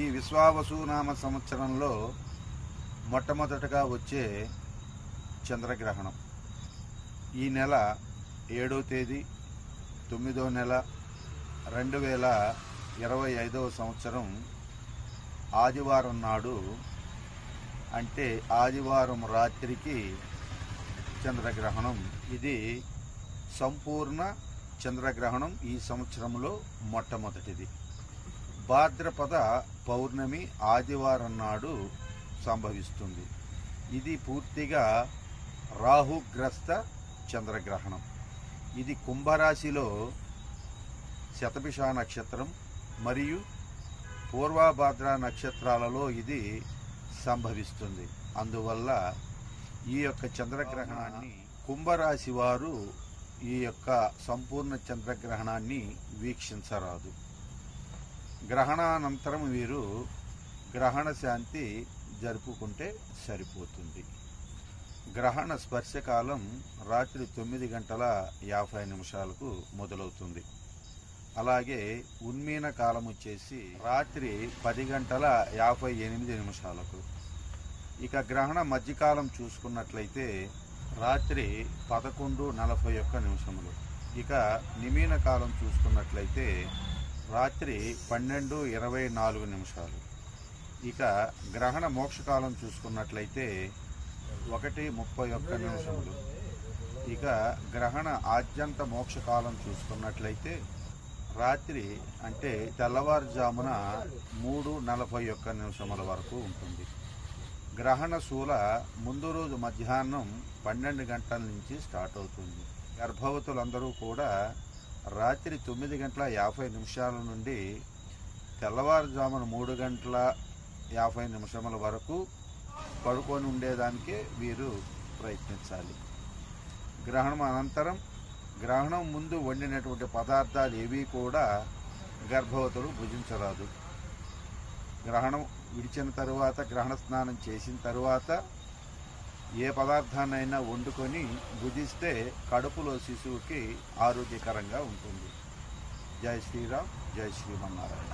ఈ విశ్వావసునామ సంవత్సరంలో మొట్టమొదటగా వచ్చే చంద్రగ్రహణం ఈ నెల 7వ తేదీ 9వ నెల 2025వ సంవత్సరం ఆదివారం నాడు, అంటే ఆదివారం రాత్రికి చంద్రగ్రహణం. ఇది సంపూర్ణ చంద్రగ్రహణం ఈ సంవత్సరంలో మొట్టమొదటిది. భాద్రపద పౌర్ణమి ఆదివారం నాడు సంభవిస్తుంది. ఇది పూర్తిగా రాహుగ్రస్త చంద్రగ్రహణం. ఇది కుంభరాశిలో శతభిష నక్షత్రం మరియు పూర్వభాద్ర నక్షత్రాలలో ఇది సంభవిస్తుంది. అందువల్ల ఈ యొక్క చంద్రగ్రహణాన్ని కుంభరాశి వారు ఈ యొక్క సంపూర్ణ చంద్రగ్రహణాన్ని వీక్షించరాదు. గ్రహణానంతరం వీరు గ్రహణ శాంతి జరుపుకుంటే సరిపోతుంది. గ్రహణ స్పర్శకాలం రాత్రి 9:50 మొదలవుతుంది. అలాగే ఉన్మీన కాలం వచ్చేసి రాత్రి 10:58. ఇక గ్రహణ మధ్యకాలం చూసుకున్నట్లయితే రాత్రి 11:41. ఇక నిమీన కాలం చూసుకున్నట్లయితే రాత్రి 12:24. ఇక గ్రహణ మోక్షకాలం చూసుకున్నట్లయితే 1:31. ఇక గ్రహణ ఆద్యంత మోక్షకాలం చూసుకున్నట్లయితే రాత్రి అంటే తెల్లవారుజామున 3:41 వరకు ఉంటుంది. గ్రహణ శూల ముందు రోజు మధ్యాహ్నం 12 గంటల నుంచి స్టార్ట్ అవుతుంది. గర్భవతులందరూ కూడా రాత్రి 9:50 నుండి తెల్లవారుజామున 3:50 వరకు పడుకొని ఉండేదానికే వీరు ప్రయత్నించాలి. గ్రహణం అనంతరం గ్రహణం ముందు వండినటువంటి పదార్థాలు ఏవి కూడా గర్భవతులు భుజించరాదు. గ్రహణం విడిచిన తరువాత, గ్రహణ స్నానం చేసిన తరువాత ఏ పదార్థాన్నైనా వండుకొని భుజిస్తే కడుపులో శిశువుకి ఆరోగ్యకరంగా ఉంటుంది. జై శ్రీరామ్, జై శ్రీమన్నారాయణ.